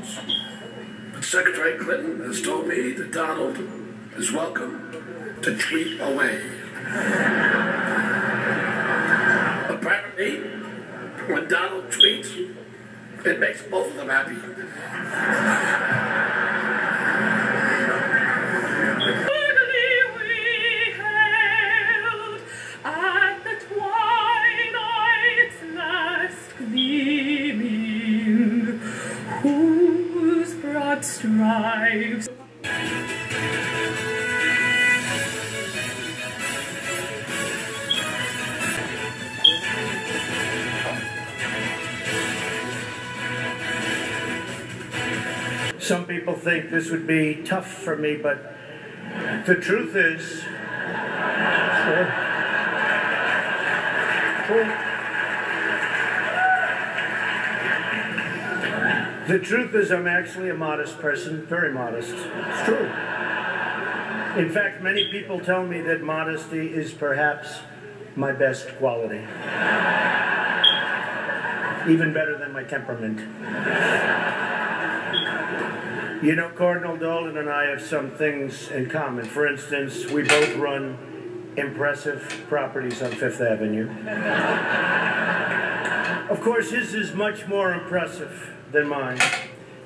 House. But Secretary Clinton has told me that Donald is welcome to tweet away. Apparently, when Donald tweets, it makes both of them happy. Whose broad stripes Some people think this would be tough for me, but the truth is, I'm actually a modest person, very modest. It's true. In fact, many people tell me that modesty is perhaps my best quality. Even better than my temperament. You know, Cardinal Dolan and I have some things in common. For instance, we both run impressive properties on Fifth Avenue. Of course, his is much more impressive than mine.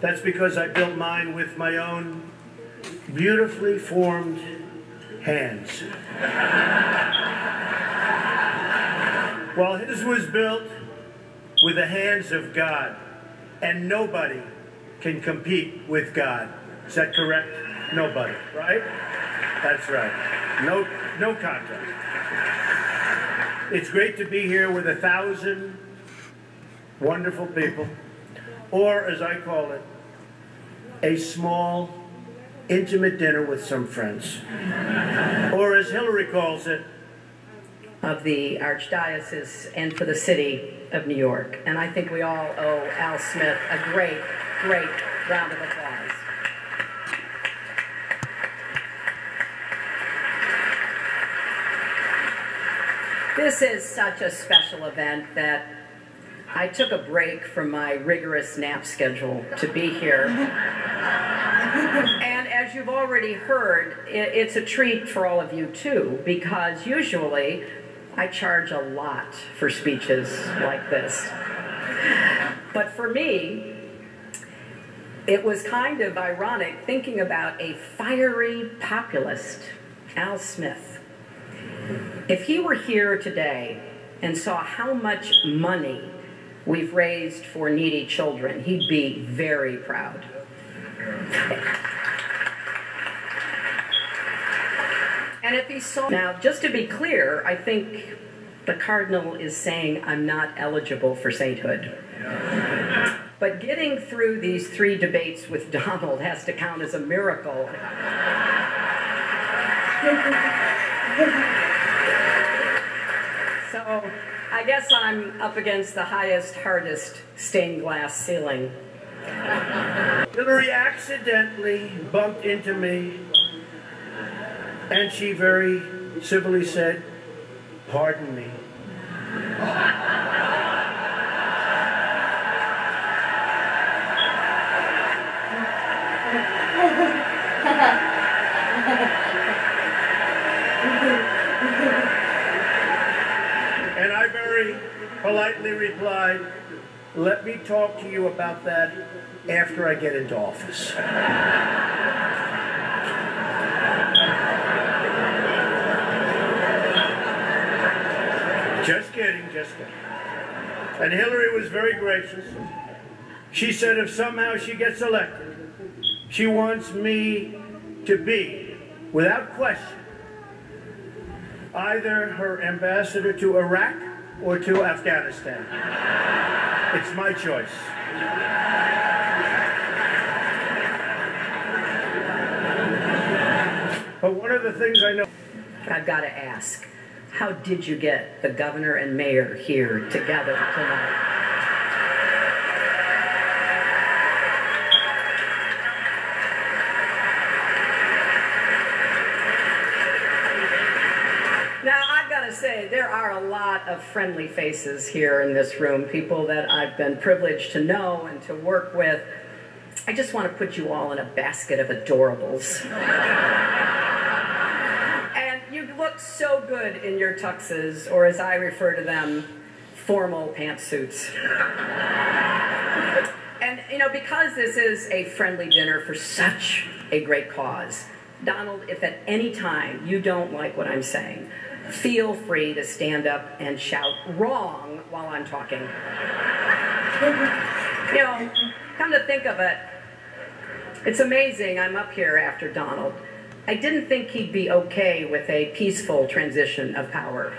That's because I built mine with my own beautifully formed hands. While his was built with the hands of God, and nobody can compete with God. Is that correct? Nobody, right? That's right. No contest. It's great to be here with 1,000 wonderful people, or as I call it, a small, intimate dinner with some friends. Or as Hillary calls it, of the Archdiocese and for the city of New York. And I think we all owe Al Smith a great, great round of applause. This is such a special event that I took a break from my rigorous nap schedule to be here. And as you've already heard, it's a treat for all of you too, because usually I charge a lot for speeches like this. But for me, it was kind of ironic thinking about a fiery populist, Al Smith. If he were here today and saw how much money we've raised for needy children, he'd be very proud. And if he saw... Now, just to be clear, I think the Cardinal is saying I'm not eligible for sainthood. But getting through these 3 debates with Donald has to count as a miracle. So I guess I'm up against the highest, hardest stained glass ceiling. Hillary accidentally bumped into me, and she very civilly said, "Pardon me." And I very politely replied, "Let me talk to you about that after I get into office." Just kidding, just kidding. And Hillary was very gracious. She said if somehow she gets elected, she wants me to be, without question, either her ambassador to Iraq or to Afghanistan. It's my choice. But one of the things I know... I've got to ask, how did you get the governor and mayor here together tonight? Now, I've got to say, there are a lot of friendly faces here in this room, people that I've been privileged to know and to work with. I just want to put you all in a basket of adorables. And you look so good in your tuxes, or as I refer to them, formal pantsuits. And, you know, because this is a friendly dinner for such a great cause, Donald, if at any time you don't like what I'm saying, feel free to stand up and shout wrong while I'm talking. You know, come to think of it, it's amazing I'm up here after Donald. I didn't think he'd be okay with a peaceful transition of power.